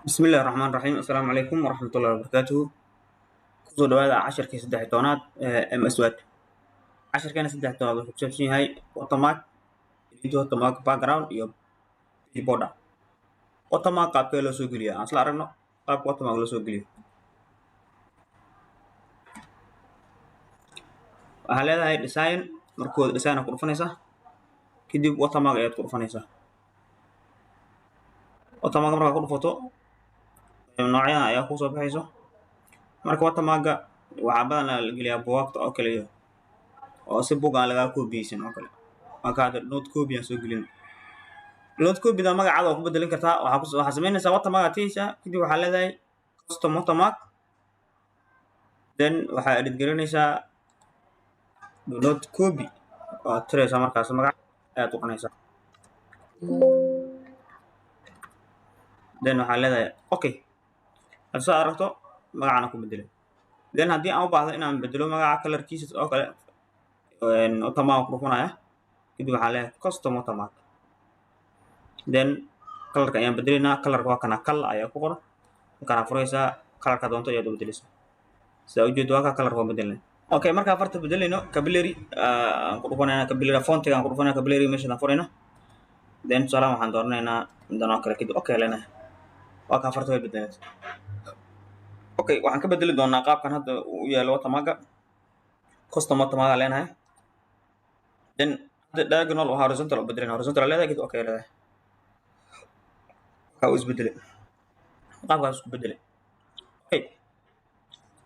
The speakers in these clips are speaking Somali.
بسم الله الرحمن الرحيم السلام عليكم ورحمة الله وبركاته kusoo dhawaada casharkii saddex toonaad ms word casharkeena saddex toonaad wuxuu ku saabsan yahay watermark edit watermark background iyo page border watermark qaabkee loo soo geliyo aan isla aragno qaabka watermark loo soo geliyo waxaa leedahay design markooda design ku dhufanaysaa kadib watermark ayaad ku dhufanaysaa watermark markaa ku dhufato noocyadan ayaa kusoo baxayso marka watermarka waxaa badanaa la geliyaa buugaagta oo kale oo si bug aan lagaa koobiyeysan oo kale marka hadda note copy aan soo gelin note copyda magacaada waa ku bedelin kartaa waxaa samaynaysaa watermark aad tegeysaa kadib waxaa leedahay custom watermark then waxaa edit garinaysaa note copy waad tiraysaa markaas magac ayaad uqanaysaa then waxaa leedahay okay hadda soo aragto magacana ku bedelay then haddii aan u baahdo inaan bedelo magaca colorkiisa oo kale watermark ku dhufanaya kadib waxaa leeyahay custom watermark then colorka ayaan bedelaynaa colorka waa kana kal ayaa ku qoran markaana furaysaa colorka doonto ayaad u bedelaysaa sidaa ujeedo waa ka colorka waan bedelnay okay markaa farta bedelayno capillary aan ku dhufanayna capillary fontiga aan ku dhufanayna capillary meeshaan furayna then tusaalahan waxaan dooranaynaa midan oo kale kadib okay leenahay waa kaa farta way bedelaysaa okay waxaan ka bedeli doonaa qaabkan hadda u yaalo watermarka custom watermark leenahay then hadda diagonal oo horizontal oo bedelina horizontal leedahay kadib okay leedahay waxa uu isbedelay qaabkaas isku bedelay okay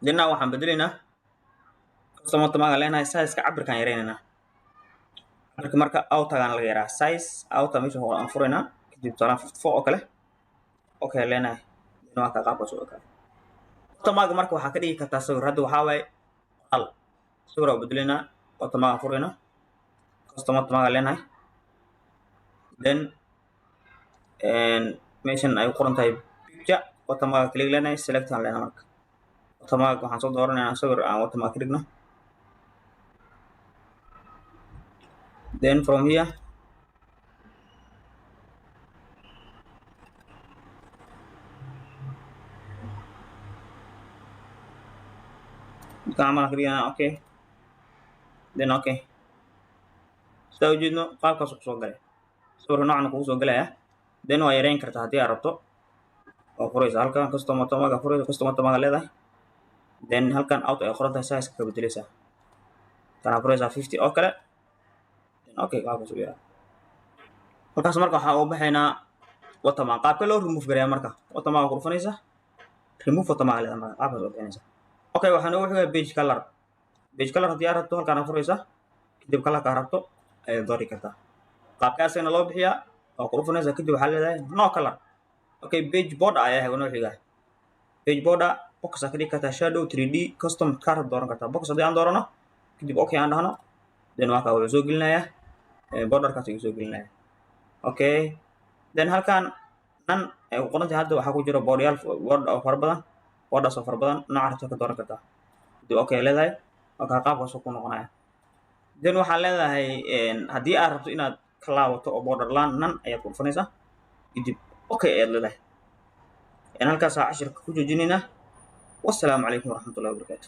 then waxaan bedelaynaa custom watermark leenahay size-ka cabirkaan yareynaynaa cabirka marka outer-gaan laga yaraa size outer meesha aan furaynaa kadib tusaalahan 54 oo kale okay leenahay then waa ka qaabkaas u ekaa watermark marka waxaa ka dhigi kartaa sawir hadda waxaa waaye qoraal sawir oo bedelinaa watermark furayna custom watermark leenahay then meeshan ay qoran tahay picture watermark click leenahay select aan leenahay marka watermark waxaan soo dooranaynaa sawir aan watermark ka dhigno then from here كامل كرينا اوكي then okay sida ujeedno qaabkaas ku soo galay sawirka noocan ku soo galaya then waa yareyn kartaa haddii aad rabto oo furaysa halkan custom watermark furaysa custom watermark leedahay then halkan out ay qoran tahay size ka bedelaysaa kana furaysa 50 oo kale then okay qaabkaas u yaraa halkaas marka waxaa u baxaynaa watermark qaabka loo remove gareeyaa marka watermark ku dhufanaysa remove watermark leedahay marka qaabkaas u bixinaysa okay waxaan ugu xigaa page color haddii aad rabto halkaan furaysaa kadib colorka aad rabto ayaad doori kartaa qaabkaasina loo bixiyaa oo ku dhufanaysaa kadib waxaa leedahay no color okay page border ayaa haga xigaa page border box ka dhigi kartaa shadow 3D custom color dooran kartaa box haddii aan doorano kadib okay aan dhahno then waa ka wuxuu soo gelinayaa borderkaas ayuu soo gelinayaa okay then halkaan nan ay ku qoran tahay hadda waxaa ku jira border oo fara badan borders oo fara badan nooca rabto ka dooran kartaa kadib okay leedahay waa ka qaabkaas ku noqonaya then waxaa leedahay haddii aad rabto inaad ka laabato oo borderland nan ayaad ku dhufanaysaa kadib okay ayaad leedahay halkaas cashirka ku joojinaynaa wassalaamu calaykum waraxmatullahi wabarakaatu